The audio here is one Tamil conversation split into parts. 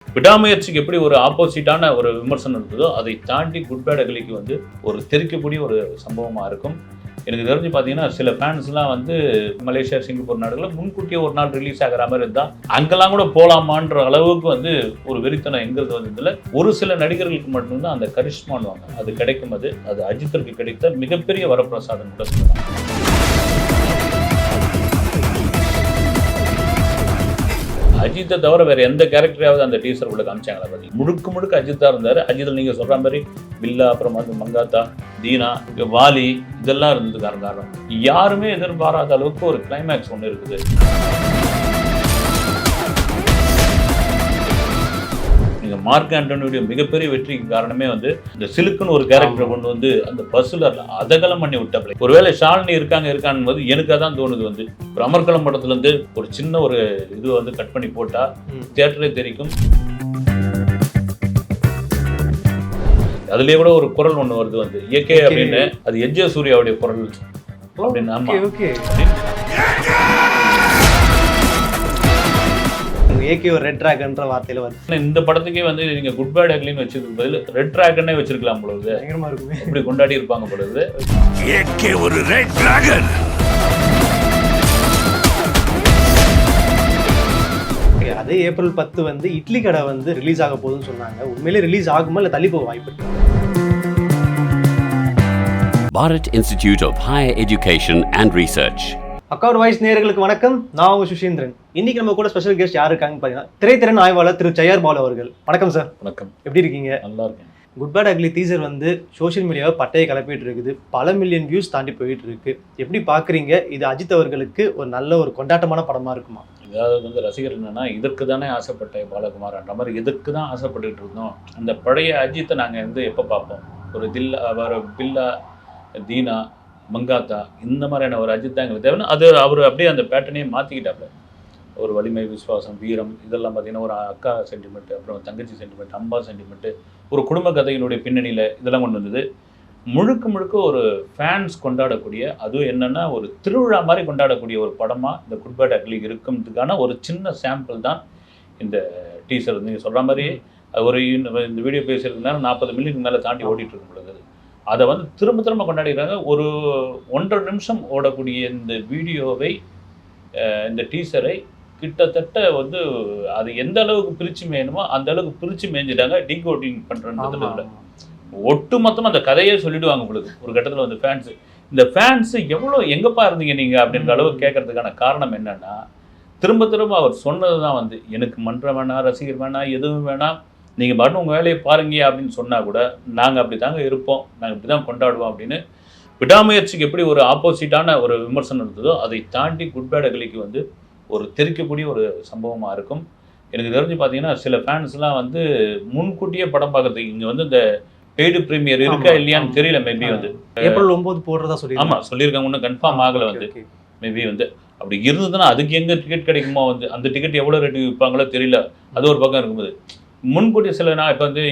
விடாமுயற்சிக்கு எப்படி ஒரு ஆப்போசிட்டான ஒரு விமர்சனம் இருக்குதோ அதை தாண்டி குட் பேட் அக்லிக்கு வந்து ஒரு தெரிக்கக்கூடிய ஒரு சம்பவமாக இருக்கும். எனக்கு தெரிஞ்சு பார்த்தீங்கன்னா சில ஃபேன்ஸ்லாம் வந்து மலேசியா, சிங்கப்பூர் நாடுகளில் முன்கூட்டியே ஒரு நாள் ரிலீஸ் ஆகிற மாதிரி இருந்தால் அங்கெல்லாம் கூட போகலாமான்ற அளவுக்கு வந்து ஒரு வெறித்தனம் எங்கிறது வந்ததில் ஒரு சில நடிகர்களுக்கு மட்டும்தான் அந்த கரிஷ்மானுவாங்க அது கிடைக்கும். அது அஜித்திற்கு கிடைத்த மிகப்பெரிய வரப்பிரசாதம் கூட சொல்லலாம். அஜித்தை தவிர வேற எந்த கேரக்டராவது அந்த டீசர் உள்ள காமிச்சாங்களா பத்தி? முழுக்க அஜித்தா இருந்தாரு. அஜித்தில் நீங்க சொல்ற மாதிரி பில்லா, அப்புறம் வந்து மங்காத்தா, தீனா, வாலி இதெல்லாம் இருந்தது காரணம். யாருமே எதிர்பாராத அளவுக்கு ஒரு கிளைமேக்ஸ் ஒன்று இருக்குது. நீங்க மார்க் ஆண்டனியுடைய மிகப்பெரிய வெற்றிக்கு காரணமே வந்து இந்த சிலுக்குன்னு ஒரு கேரக்டரை கொண்டு வந்து அந்த பஸ்ல அதகலம் பண்ணி விட்டாப்ல. ஒருவேளை ஷாலினி இருக்கான்னு போது எனக்கு அதான் தோணுது வந்து அமர்கலம் படத்துல இருந்து ஒரு சின்ன ஒரு இது வந்து கட் பண்ணி போட்டா தியேட்டரே தெரிக்கும். அதுலயே கூட ஒரு குரல் ஒண்ணு வருது வந்து ஏகே அப்படின்னு, அது எஜ்ஜே சூர்யாவுடைய குரல் அப்படின்னு. ஆமா, ஏகே ஒரு ரெட் டிராகன்ற வார்த்தையில வருது. இந்த படத்துக்கே வந்து நீங்க குட் பேட் அக்லின்னு வச்சிருக்க பதில் ரெட் டிராகனே வச்சிருக்கலாம் பொழுது பயங்கரமா இருக்குமே. அப்படி கொண்டாடி இருப்பாங்க பொழுது. ஏகே ஒரு ரெட் டிராகன். அதே ஏப்ரல் 10 வந்து இட்லி கடை வந்து ரிலீஸ் ஆக போகுதுன்னு சொன்னாங்க. உண்மையிலே ரிலீஸ் ஆகுமா இல்லை தள்ளி போக வாய்ப்பு இருக்கு? Bharat Institute of Higher Education and Research. Account voice நேயர்களுக்கு வணக்கம். நான் உங்க சுஷீந்திரன். இன்னைக்கு நம்ம கூட ஸ்பெஷல் கெஸ்ட் யாரு இருக்காங்கன்னு பார்த்தீங்கன்னா திரைத்திறன் ஆய்வாளர் திரு ஜெயர் பாலு அவர்கள். வணக்கம் சார். வணக்கம். எப்படி இருக்கீங்க? நல்லா இருக்கேன். குட் பேட் அக்லி டீசர் வந்து சோஷியல் மீடியாவை பட்டையை கிளப்பிட்டு இருக்குது. பல மில்லியன் வியூஸ் தாண்டி போயிட்டு இருக்கு. எப்படி பாக்குறீங்க? இது அஜித் அவர்களுக்கு ஒரு நல்ல ஒரு கொண்டாட்டமான படமா இருக்குமா? அதாவது வந்து ரசிகர் என்னன்னா இதற்கு தானே ஆசைப்பட்டேன் பாலகுமார்ன்ற மாதிரி இதற்கு தான் ஆசைப்பட்டுட்டு இருந்தோம். அந்த பழைய அஜித்தை நாங்கள் வந்து எப்போ பார்ப்போம்? ஒரு பில்லா, தீனா, மங்காத்தா இந்த மாதிரியான ஒரு அஜித் தான் எங்களுக்கு தேவைன்னு அது அவர் அப்படியே அந்த பேட்டர்னையே மாற்றிக்கிட்டாப்ல. ஒரு வலிமை, விசுவாசம், வீரம் இதெல்லாம் பார்த்தீங்கன்னா ஒரு அக்கா சென்டிமெண்ட், அப்புறம் தங்கச்சி சென்டிமெண்ட், அம்பா சென்டிமெண்ட்டு, ஒரு குடும்ப கதையினுடைய பின்னணியில் இதெல்லாம் கொண்டு வந்தது. முழுக்க ஒரு ஃபேன்ஸ் கொண்டாடக்கூடிய, அதுவும் என்னென்னா ஒரு திருவிழா மாதிரி கொண்டாடக்கூடிய ஒரு படமாக இந்த குட் பேட் அக்லி இருக்குன்றதுக்கான ஒரு சின்ன சாம்பிள் தான் இந்த டீசர். நீங்கள் சொல்கிற மாதிரி ஒரு இந்த வீடியோ பேசுறதுனால 40 மில்லியனுக்கு மேலே தாண்டி ஓடிட்டு இருக்கும் பொழுது அதை வந்து திரும்ப கொண்டாடிக்கிறாங்க. ஒரு 1.5 நிமிஷம் ஓடக்கூடிய இந்த வீடியோவை, இந்த டீசரை கிட்டத்தட்ட வந்து அது எந்த அளவுக்கு பிரித்து மேயணுமோ அந்த அளவுக்கு பிரித்து மேய்ஞ்சிட்டாங்க. டீகோடிங் பண்ணுறதுல ஒட்டு மொத்தமாக அந்த கதையே சொல்லிடுவாங்க உங்களுக்கு ஒரு கட்டத்தில் வந்து ஃபேன்ஸு. இந்த ஃபேன்ஸு எவ்வளோ எங்கப்பா இருந்தீங்க நீங்கள் அப்படின்ற அளவுக்கு கேட்கறதுக்கான காரணம் என்னென்னா திரும்ப அவர் சொன்னது தான் வந்து எனக்கு மன்றம் வேணாம், ரசிகர் வேணாம், எதுவும் வேணாம், நீங்கள் பாட்டு உங்கள் வேலையை பாருங்க அப்படின்னு சொன்னால் கூட நாங்கள் அப்படி தாங்க இருப்போம், நாங்கள் இப்படி தான் கொண்டாடுவோம் அப்படின்னு. விடாமுயற்சிக்கு எப்படி ஒரு ஆப்போசிட்டான ஒரு விமர்சனம் இருந்ததோ அதை தாண்டி குட் பேட் அக்லிக்கு வந்து ஒரு தெரிக்கக்கூடிய ஒரு சம்பவமாக இருக்கும். எனக்கு தெரிஞ்சு பார்த்தீங்கன்னா சில ஃபேன்ஸ்லாம் வந்து முன்கூட்டியே படம் பார்க்கறதுக்கு இங்கே வந்து இந்த பெய்டு ப்ரீமியர் இருக்கா இல்லையான்னு தெரியல. மேபி வந்து ஏப்ரல் 9 போடுறதா சொல்லி சொல்லியிருக்காங்க. ஒன்றும் கன்ஃபார்ம் ஆகலை வந்து. மேபி வந்து அப்படி இருந்ததுன்னா அதுக்கு எங்கே டிக்கெட் கிடைக்குமோ வந்து அந்த டிக்கெட் எவ்வளோ ரேட்டு விற்பாங்களோ தெரியல. அது ஒரு பக்கம் இருக்கும்போது முன்கூட்டியே சில நாள் இப்போ வந்து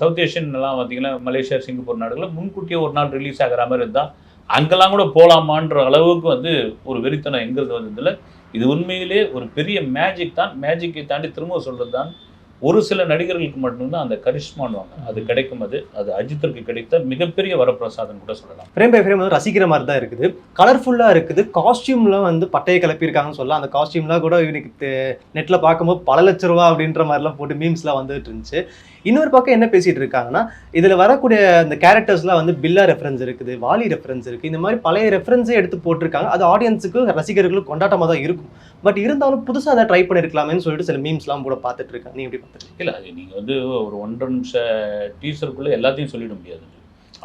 சவுத் ஏஷியன்லாம் பார்த்தீங்கன்னா மலேசியா, சிங்கப்பூர் நாடுகளில் முன்கூட்டியே ஒரு நாள் ரிலீஸ் ஆகிற மாதிரி இருந்தால் அங்கெல்லாம் கூட போகலாமான்ற அளவுக்கு வந்து ஒரு வெறித்தனம் எங்கிறது வந்ததில் இது உண்மையிலே ஒரு பெரிய மேஜிக் தான். மேஜிக்கை தாண்டி திரும்ப சொல்கிறது தான் ஒரு சில நடிகர்களுக்கு மட்டும்தான் அந்த கரிஷ்மானுவாங்க அது கிடைக்கும். அது அஜித்திற்கு கிடைத்த மிகப்பெரிய வரப்பிரசாதம் கூட சொல்லலாம். ஃப்ரேம் பை ஃப்ரேம் வந்து ரசிக்கிற மாதிரி தான் இருக்குது. கலர்ஃபுல்லாக இருக்குது. காஸ்டியூம்லாம் வந்து பட்டையை கிளப்பியிருக்காங்கன்னு சொல்லலாம். அந்த காஸ்டியூம்லாம் கூட இவனுக்கு நெட்டில் பார்க்கும்போது பல லட்ச ரூபா அப்படின்ற மாதிரிலாம் போட்டு மீம்ஸ்லாம் வந்துட்டு இருந்துச்சு. இன்னொரு பக்கம் என்ன பேசிகிட்டு இருக்காங்கன்னா இதில் வரக்கூடிய அந்த கேரக்டர்ஸ்லாம் வந்து பில்லா ரெஃபரன்ஸ் இருக்குது, வாலி ரெஃபரன்ஸ் இருக்குது. இந்த மாதிரி பழைய ரெஃபரன்ஸே எடுத்து போட்டிருக்காங்க. அது ஆடியன்ஸுக்கு ரசிகர்களுக்கு கொண்டாட்டமாக தான் இருக்கும். பட் இருந்தாலும் புதுசாக அதை ட்ரை பண்ணியிருக்கலாமேன்னு சொல்லிட்டு சில மீம்ஸ்லாம் கூட பார்த்துட்டு இருக்காங்க. நீ எப்படி பார்த்துருக்கீங்க? இல்லை, அது நீங்கள் வந்து ஒரு 1.5 நிமிஷம் டீசருக்குள்ளே எல்லாத்தையும் சொல்லிட முடியாது.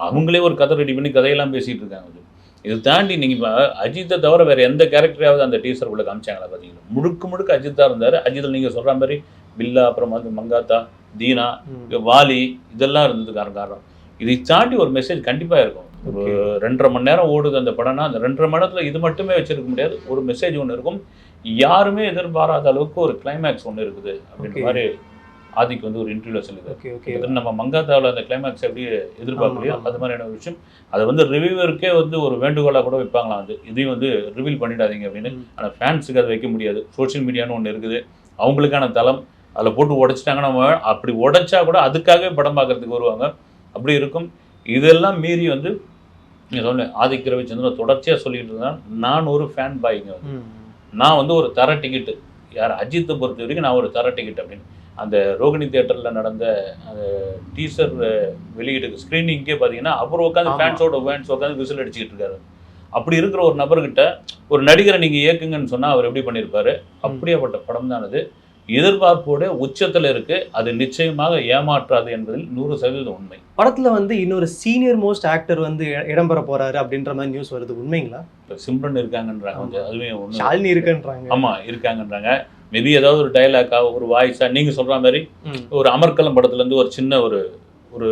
அவங்களே ஒரு கதை ரெடி பண்ணி கதையெல்லாம் பேசிகிட்டு இருக்காங்க. இது தாண்டி நீங்கள் இப்போ அஜித்தை தவிர வேறு எந்த கேரக்டராவது அந்த டீசர் உள்ள காமிச்சாங்களா பார்த்தீங்கன்னா முழுக்க அஜித்தாக இருந்தார். அஜித்தில் நீங்கள் சொல்கிற மாதிரி பில்லா, அப்புறம் வந்து மங்காத்தா, தீனா, வாலி இதெல்லாம் இருந்தது காரணம். இதை தாண்டி ஒரு மெசேஜ் கண்டிப்பாக இருக்கும். ஒரு 2.5 மணி நேரம் ஓடுது அந்த படம்னா அந்த 2.5 மணி நேரத்தில் இது மட்டுமே வச்சிருக்க முடியாது. ஒரு மெசேஜ் ஒன்று இருக்கும். யாருமே எதிர்பாராத அளவுக்கு ஒரு கிளைமேக்ஸ் ஒன்று இருக்குது அப்படின்ற மாதிரி ஆதிக்கு வந்து ஒரு இன்டர்வியூல சொல்லுது. நம்ம மங்காத்தாவில் அந்த கிளைமேக்ஸ் எப்படி எதிர்பார்க்கலையோ அது மாதிரியான ஒரு விஷயம். அதை வந்து ரிவ்யூவருக்கே வந்து ஒரு வேண்டுகோளாக கூட வைப்பாங்களாம். வந்து இதையும் வந்து ரிவீல் பண்ணிடாதீங்க அப்படின்னு. ஆனால் ஃபேன்ஸுக்கு அதை வைக்க முடியாது. சோஷியல் மீடியான்னு ஒன்று இருக்குது, அவங்களுக்கான தளம். அதில் போட்டு உடைச்சிட்டாங்கன்னா நம்ம அப்படி உடைச்சா கூட அதுக்காகவே படம் பார்க்கறதுக்கு வருவாங்க. அப்படி இருக்கும். இதெல்லாம் மீறி வந்து நீங்கள் சொன்னேன் ஆதித்ய ரவிச்சந்திரன் தொடர்ச்சியாக சொல்லிட்டு இருந்தான், நான் ஒரு ஃபேன் பாய்ங்க வந்து. நான் வந்து ஒரு தர டிக்கெட்டு, யார் அஜித்தை பொறுத்த வரைக்கும் நான் ஒரு தர டிக்கெட் அப்படின்னு. அந்த ரோகிணி தியேட்டரில் நடந்த அந்த டீசர் வெளியீடுக்கு ஸ்க்ரீனிங்கே பார்த்தீங்கன்னா அவர் உட்காந்து ஃபேன்ஸ் உட்காந்து விசில் அடிச்சுக்கிட்டு இருக்காரு. அப்படி இருக்கிற ஒரு நபர்கிட்ட ஒரு நடிகரை நீங்கள் இயக்குங்கன்னு சொன்னால் அவர் எப்படி பண்ணியிருப்பாரு? அப்படியாப்பட்ட படம் தான் அது. எதிர்பார்ப்போட உச்சத்தில் இருக்கு. அது நிச்சயமாக ஏமாற்றாது என்பதில் 100% உண்மை. படத்துல வந்து இன்னொரு சீனியர் மோஸ்ட் ஆக்டர் வந்து இடம்பெற போறாரு அப்படின்ற மாதிரி நியூஸ் வருது, உண்மைங்களா? இப்போ சிம்ரன் இருக்காங்கன்றாங்க கொஞ்சம், அதுவே ஒன்று. ஷாலினி இருக்குன்றாங்க. ஆமா இருக்காங்கன்றாங்க. மேபி ஏதாவது ஒரு டைலாக்கா ஒரு வாய்ஸா நீங்க சொல்ற மாதிரி ஒரு அமர்கலம் படத்துல இருந்து ஒரு சின்ன ஒரு ஒரு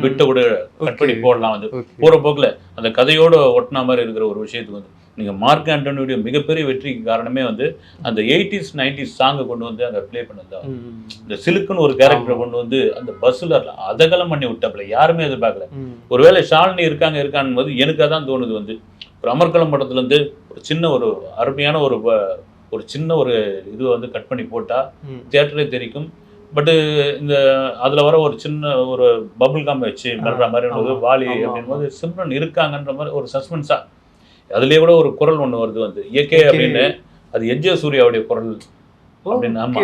பிட்டை கூட கட் பண்ணி போடலாம். வந்து போற போக்குல அந்த கதையோட ஒட்டின மாதிரி இருக்கிற ஒரு விஷயத்துக்கு வந்து நீங்க மார்க் ஆண்டனியோட மிகப்பெரிய வெற்றிக்கு காரணமே வந்து அந்த 80s 90s சாங்கை கொண்டு வந்து அங்கே ப்ளே பண்ணது. இந்த சிலுக்குன்னு ஒரு கேரக்டரை கொண்டு வந்து அந்த பஸ்ஸில் அதகலம் பண்ணி விட்டாப்புல, யாருமே எதிர்பார்க்கல. ஒருவேளை ஷாலினி இருக்கான்னு போது எனக்கு அதான் தோணுது. வந்து ஒரு அமர்கலம் படத்துல இருந்து ஒரு சின்ன ஒரு அருமையான ஒரு சின்ன ஒரு இது வந்து கட் பண்ணி போட்டா தியேட்டரே தெரிக்கும். பட்டு இந்த அதில் வர ஒரு சின்ன ஒரு பபுள் கம் வச்சு மெல்ற மாதிரி வாலி அப்படின் போது சிம்ரன் இருக்காங்கன்ற மாதிரி ஒரு சஸ்பென்ஸா. அதுலேயே கூட ஒரு குரல் ஒன்று வருது வந்து ஏகே அப்படின்னு, அது எஜ்ஜே சூர்யாவுடைய குரல் அப்படின்னு. ஆமா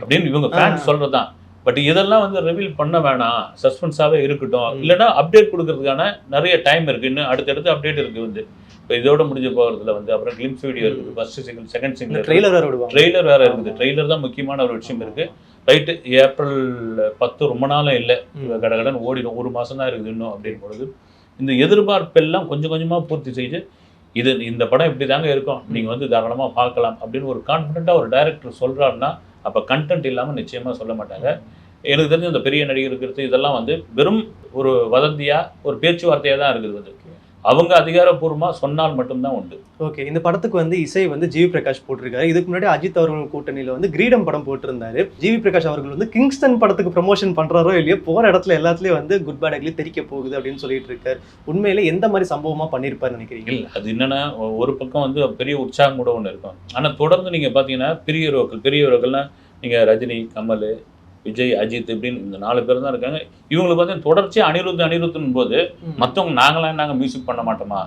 அப்படின்னு இவங்க ஃபேன்ஸ் சொல்றதுதான். பட் இதெல்லாம் வந்து ரிவீல் பண்ண வேணாம், சஸ்பென்ஸாகவே இருக்கட்டும். இல்லைன்னா அப்டேட் கொடுக்கறதுக்கான நிறைய டைம் இருக்கு, இன்னும் அடுத்தடுத்து அப்டேட் இருக்கு. வந்து இப்போ இதோட முடிஞ்ச போகிறதுல வந்து அப்புறம் கிளிம்ஸ் வீடியோ இருக்குது, first single second single trailer வேற இருக்குது. ட்ரெய்லர் தான் முக்கியமான ஒரு விஷயம் இருக்கு. ரைட்டு, ஏப்ரல் 10 ரொம்ப நாளும் இல்லை, கடகடன் ஓடிடும், 1 மாதம் தான் இருக்குது இன்னும். அப்படின் பொழுது இந்த எதிர்பார்ப்பெல்லாம் கொஞ்சம் கொஞ்சமாக பூர்த்தி செய்து இந்த படம் இப்படி தாங்க இருக்கும், நீங்கள் வந்து தாராளமாக பார்க்கலாம் அப்படின்னு ஒரு கான்ஃபிடென்ட்டாக ஒரு டைரக்டர் சொல்கிறாருன்னா அப்போ கண்டென்ட் இல்லாமல் நிச்சயமாக சொல்ல மாட்டாங்க. எனக்கு தெரிஞ்ச அந்த பெரிய நடிகர் இருக்கிறது இதெல்லாம் வந்து வெறும் ஒரு வதந்தியாக ஒரு பேச்சுவார்த்தையாக தான் இருக்குது. வந்து அவங்க அதிகாரப்பூர்வமாக சொன்னால் மட்டும்தான் உண்டு. ஓகே, இந்த படத்துக்கு வந்து இசை வந்து ஜிவி பிரகாஷ் போட்டிருக்காரு. இதுக்கு முன்னாடி அஜித் அவர்கள் கூட்டணியில் வந்து கிரீடம் படம் போட்டிருந்தாரு. ஜிவி பிரகாஷ் அவர்கள் வந்து கிங்ஸ்டன் படத்துக்கு ப்ரமோஷன் பண்றாரோ இல்லையோ, போற இடத்துல எல்லாத்துலயும் வந்து குட் பேட் அக்லி தெரிக்க போகுது அப்படின்னு சொல்லிட்டு இருக்காரு. உண்மையில எந்த மாதிரி சம்பவமா பண்ணிருப்பாரு நினைக்கிறீங்க? இல்லை, அது என்னன்னா ஒரு பக்கம் வந்து பெரிய உற்சாகம் கூட ஒன்று இருக்கும். ஆனால் தொடர்ந்து நீங்க பார்த்தீங்கன்னா பெரிய ஹீரோக்கள்னா நீங்க ரஜினி, கமல், விஜய், அஜித் இப்படின்னு இந்த 4 பேர் தான் இருக்காங்க. இவங்களுக்கு பார்த்தீங்கன்னா தொடர்ச்சியாக அனிருத்துன்னு போது மற்றவங்க நாங்கள் மியூசிக் பண்ண மாட்டோமா?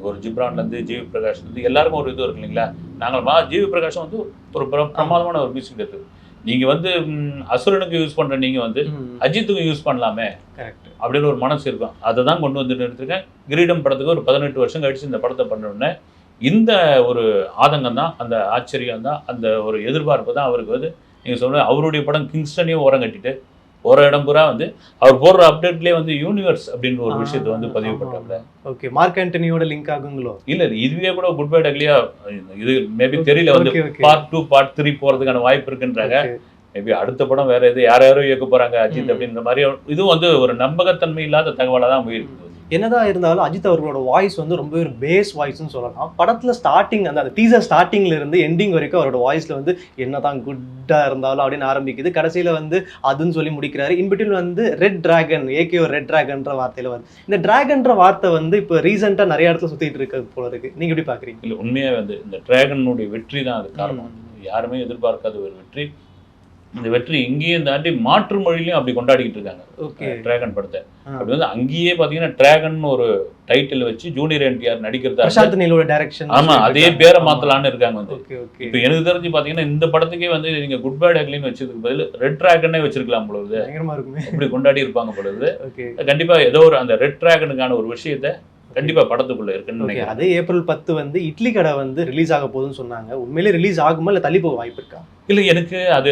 ஒரு ஜிப்ரான்லேருந்து ஜிவி பிரகாஷ்லேருந்து எல்லாருக்கும் ஒரு இது இருக்கு இல்லைங்களா? ஜிவி பிரகாஷும் வந்து ஒரு பிரமாதமான ஒரு மியூசிக் இருக்குது. நீங்கள் வந்து அசுரனுக்கு யூஸ் பண்ணுற நீங்கள் வந்து அஜித்துக்கு யூஸ் பண்ணலாமே அப்படின்னு ஒரு மனசு இருக்கும். அதை தான் கொண்டு வந்து எடுத்துருக்கேன். கிரீடம் படத்துக்கு ஒரு 18 வருஷம் கழிச்சு இந்த படத்தை பண்ணுறோன்னே இந்த ஒரு ஆதங்கம் தான், அந்த ஆச்சரியம் தான், அந்த ஒரு எதிர்பார்ப்பு தான் அவருக்கு வந்து. நீங்கள் சொல்ற அவருடைய படம் கிங்ஸ்டனையும் ஓரம் கட்டிட்டு ஒரு இடம் பூரா வந்து அவர் போடுற அப்டேட்லேயே வந்து யூனிவர்ஸ் அப்படின்னு ஒரு விஷயத்தை வந்து பதிவு பண்ணாங்க. ஓகே, மார்க் ஆண்டனியோட லிங்க் ஆகுங்களோ? இல்லை, இதுவே கூட குட் பை டக்லியா இது மேபி தெரியல, வந்து பார்ட் 2 பார்ட் 3 போகிறதுக்கான வாய்ப்பு இருக்குன்றாங்க. மேபி அடுத்த படம் வேற எது யாரோ இயக்க போறாங்க அஜித் அப்படின்ற மாதிரி. இதுவும் வந்து ஒரு நம்பகத்தன்மை இல்லாத தகவலாக தான் போயிருக்குது. என்னதான் இருந்தாலும் அஜித் அவர்களோட வாய்ஸ் வந்து ரொம்ப ஒரு பேஸ் வாய்ஸ்ன்னு சொல்லலாம். படத்துல ஸ்டார்டிங் அந்த டீசர் ஸ்டார்டிங்ல இருந்து எண்டிங் வரைக்கும் அவரோட வாய்ஸ்ல வந்து என்னதான் குட்டா இருந்தாலும் அப்படின்னு ஆரம்பிக்குது, கடைசியில வந்து அதுன்னு சொல்லி முடிக்கிறாரு. இன்பிட்வீன் வந்து ரெட் டிராகன், ஏகே ஒரு ரெட் டிராகன்ற வார்த்தையில வருது. இந்த டிராகன்ற வார்த்தை வந்து இப்போ ரீசெண்டா நிறைய இடத்துல சுத்திட்டு இருக்கிறது போல இருக்கு. நீங்க எப்படி பாக்குறீங்க? இல்லை, உண்மையாக வந்து இந்த டிராகனுடைய வெற்றி தான் அது காரணம். யாருமே எதிர்பார்க்காத ஒரு வெற்றி. இந்த வெற்றி இங்கேயும் தாண்டி மாற்று மொழியிலையும் அப்படி கொண்டாடிக்கிட்டு இருக்காங்க டிராகன் படத்தை. அப்படி வந்து அங்கேயே பாத்தீங்கன்னா டிராகன் ஒரு டைட்டில் வச்சு ஜூனியர் என்டிஆர் நடிக்கிறதா, ஆமா அதே பேரை மாத்தலான்னு இருக்காங்க. வந்து இப்ப எனக்கு தெரிஞ்சு பாத்தீங்கன்னா இந்த படத்துக்கே வந்து நீங்க குட் பை டக்லின்னு வச்சதுக்கு பதில் ரெட் டிராகனே வச்சிருக்கலாம் பொழுது, அப்படி கொண்டாடி இருப்பாங்க பொழுது. கண்டிப்பா ஏதோ ஒரு அந்த ரெட் டிராகனுக்கான ஒரு விஷயத்த கண்டிப்பா படத்துக்குள்ள இருக்குன்னு. அதே ஏப்ரல் 10 வந்து இட்லி கடை வந்து ரிலீஸ் ஆக போகுதுன்னு சொன்னாங்க. உண்மையிலே ரிலீஸ் ஆகுமா இல்ல தள்ளி போக வாய்ப்பு இருக்கா? இல்லை, எனக்கு அது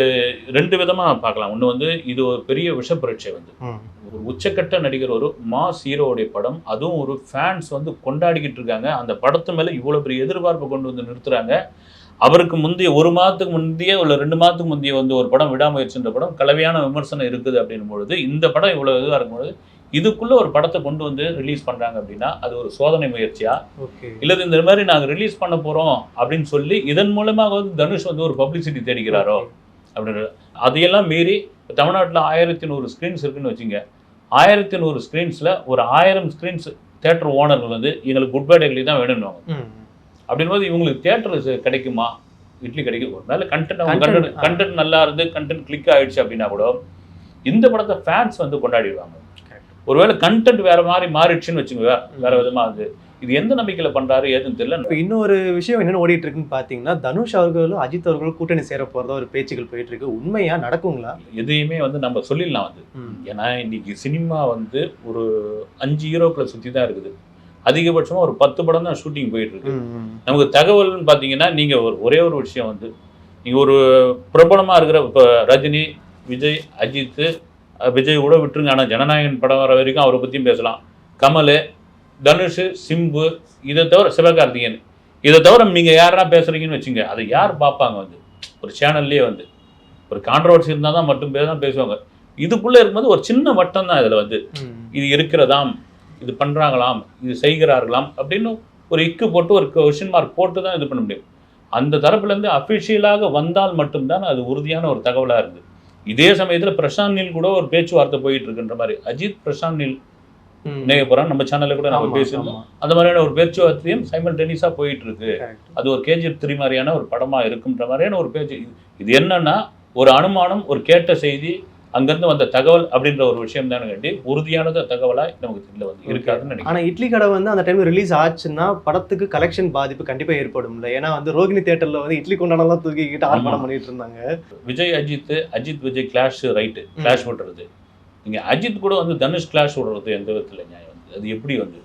2 விதமா பார்க்கலாம். ஒன்று வந்து இது ஒரு பெரிய விஷப்பரீட்சை. வந்து ஒரு உச்சக்கட்ட நடிகர், ஒரு மாஸ் ஹீரோவுடைய படம், அதுவும் ஒரு ஃபேன்ஸ் வந்து கொண்டாடிக்கிட்டு இருக்காங்க. அந்த படத்து மேலே இவ்வளோ பெரிய எதிர்பார்ப்பு கொண்டு வந்து நிறுத்துறாங்க. அவருக்கு முந்தைய 1 மாதத்துக்கு முந்தைய இல்லை 2 மாதத்துக்கு முந்தைய வந்து ஒரு படம் விடாமுயற்சின்ற படம் கலவையான விமர்சனம் இருக்குது அப்படின்னும் பொழுது, இந்த படம் இவ்வளோ இதுவாக இருக்கும்பொழுது இதுக்குள்ள ஒரு படத்தை கொண்டு வந்து ரிலீஸ் பண்றாங்க அப்படின்னா அது ஒரு சோதனை முயற்சியா, இல்லது இந்த மாதிரி நாங்க ரிலீஸ் பண்ண போறோம் அப்படின்னு சொல்லி இதன் மூலமாக வந்து தனுஷ் வந்து ஒரு பப்ளிசிட்டி தேடிக்கிறாரோ அப்படின்னு. அதையெல்லாம் மீறி தமிழ்நாட்டில் 1100 ஸ்க்ரீன்ஸ் இருக்குன்னு வச்சுங்க. 1100 ஸ்க்ரீன்ஸ்ல ஒரு 1000 ஸ்க்ரீன்ஸ் தியேட்டர் ஓனர்கள் வந்து எங்களுக்கு குட் பை டக்லி தான் வேணும்னுவாங்க. அப்படின் போது இவங்களுக்கு தியேட்டர் கிடைக்குமா? இட்லி கடைக்கு ஒரு மேலே கண்டென்ட் நல்லா இருந்து கண்டென்ட் கிளிக் ஆயிடுச்சு அப்படின்னா கூட இந்த படத்தை ஃபேன்ஸ் வந்து கொண்டாடிடுவாங்க. ஒருவேளை கண்டென்ட் வேற மாதிரி மாறிடுச்சுன்னு வச்சுங்க, வேற விதமா அது இது எந்த நம்பிக்கையில பண்றாரு ஏதுன்னு தெரியல. இப்போ இன்னொரு விஷயம் என்னென்னு ஓடிட்டு இருக்குன்னு பார்த்தீங்கன்னா, தனுஷ் அவர்களும் அஜித் அவர்களும் கூட்டணி சேர போகிறதா ஒரு பேச்சுக்கள் போயிட்டு இருக்கு. உண்மையா நடக்குங்களா? எதையுமே வந்து நம்ம சொல்லிடலாம் வந்து. ஏன்னா இன்னைக்கு சினிமா வந்து ஒரு 5 ஹீரோக்களை சுற்றி தான் இருக்குது. அதிகபட்சமாக ஒரு 10 படம் தான் ஷூட்டிங் போயிட்டு இருக்கு. நமக்கு தகவல்னு பார்த்தீங்கன்னா, நீங்கள் ஒரே ஒரு விஷயம் வந்து நீங்கள் ஒரு பிரபலமாக இருக்கிற இப்போ ரஜினி, விஜய், அஜித், விஜய் கூட விட்டுருங்க. ஆனால் ஜனநாயகன் படம் வர வரைக்கும் அவரை பற்றியும் பேசலாம். கமல், தனுஷ், சிம்பு, இதை தவிர சிவகார்த்திகேயன், இதை தவிர நீங்கள் யாரா பேசுகிறீங்கன்னு வச்சுங்க, அதை யார் பார்ப்பாங்க வந்து? ஒரு சேனல்லே வந்து ஒரு கான்ட்ரவர்சி இருந்தால் தான் மட்டும் தான் பேசுவாங்க. இதுக்குள்ளே இருக்கும்போது ஒரு சின்ன வட்டம் தான் இதில் வந்து இது இருக்கிறதாம், இது பண்ணுறாங்களாம், இது செய்கிறார்களாம் அப்படின்னு ஒரு இக்கு போட்டு ஒரு கொஸ்டின் மார்க் போட்டு தான் இது பண்ண முடியும். அந்த தரப்புலேருந்து அஃபிஷியலாக வந்தால் மட்டும்தான் அது உறுதியான ஒரு தகவலாக இருக்குது. இதே சமயத்தில் பிரசாந்த் நீல் கூட ஒரு பேச்சுவார்த்தை போயிட்டு இருக்குன்ற மாதிரி, அஜித் பிரசாந்த் நீல் இணைய போகிறான், நம்ம சேனலில் கூட நம்ம பேசியிருந்தோம். அந்த மாதிரியான ஒரு பேச்சுவார்த்தையும் சைமல்டேனியஸாக போயிட்டு இருக்கு. அது ஒரு KGF 3 மாதிரியான ஒரு படமாக இருக்குன்ற மாதிரியான ஒரு பேச்சு. இது என்னன்னா ஒரு அனுமானம், ஒரு கேட்ட செய்தி, அங்கேருந்து வந்த தகவல் அப்படின்ற ஒரு விஷயம் தானே கட்டி உறுதியானது தகவலாக நமக்கு இதில் வந்து இருக்காதுன்னு நினைக்கிறேன். ஆனால் இட்லி கடை வந்து அந்த டைம் ரிலீஸ் ஆச்சுன்னா படத்துக்கு கலெக்ஷன் பாதிப்பு கண்டிப்பாக ஏற்படும்ல. ஏன்னா வந்து ரோகிணி தேட்டரில் வந்து இட்லி கொண்டாடலாம் தூக்கிக்கிட்டு ஆர்ப்பாட்டம் பண்ணிட்டு இருந்தாங்க. Vijay Ajith Vijay clash right, clash விட்டுறது. நீங்கள் அஜித் கூட வந்து தனுஷ் கிளாஷ் விடுறது எந்த விதத்தில் நியாயம் வந்து? அது எப்படி வந்து?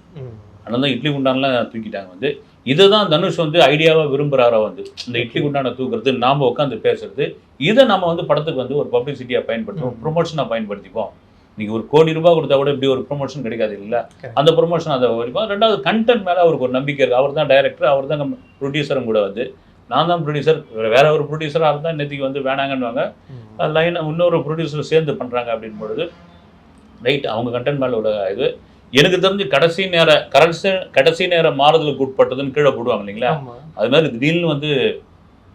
ஆனால் தான் இட்லி குண்டானலாம் தூக்கிட்டாங்க வந்து. இதை தான் தனுஷ் வந்து ஐடியாவாக விரும்புகிறாரோ வந்து, இந்த இட்லி குண்டான தூக்குறது, நாம் உட்காந்து பேசுறது, இதை நம்ம வந்து படத்துக்கு வந்து ஒரு பப்ளிசிட்டியாக பயன்படுத்துவோம், ப்ரொமோஷனாக பயன்படுத்திப்போம். நீங்கள் ஒரு ₹1 கோடி கொடுத்தா கூட இப்படி ஒரு ப்ரொமோஷன் கிடைக்காது இல்லை? அந்த ப்ரொமோஷன் அதை வரைக்கும். ரெண்டாவது கண்டென்ட் மேலே அவருக்கு ஒரு நம்பிக்கை இருக்குது. அவர் தான் டைரக்டர், அவர் தான் ப்ரொடியூசரும் கூட வந்து. நான் தான் ப்ரொடியூசர், வேற ஒரு ப்ரொடியூசராக இருந்தால் நேற்றுக்கு வந்து வேணாங்கன்னுவாங்க. லைன் இன்னொரு ப்ரொடியூசர் சேர்ந்து பண்ணுறாங்க அப்படின் பொழுது ரைட், அவங்க கண்டென்ட் மேலே உள்ள இது எனக்கு தெரிஞ்சு கடைசி நேர மாறுதலுக்கு உட்பட்டதுன்னு கீழே போடுவாங்க இல்லைங்களா? அது மாதிரி திடீர்னு வந்து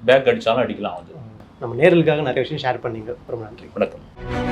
பேக் அடித்தாலும் அடிக்கலாம் வந்து. நம்ம நேரலுக்காக நிறைய விஷயம் ஷேர் பண்ணீங்க. ரொம்ப நன்றி. வணக்கம்.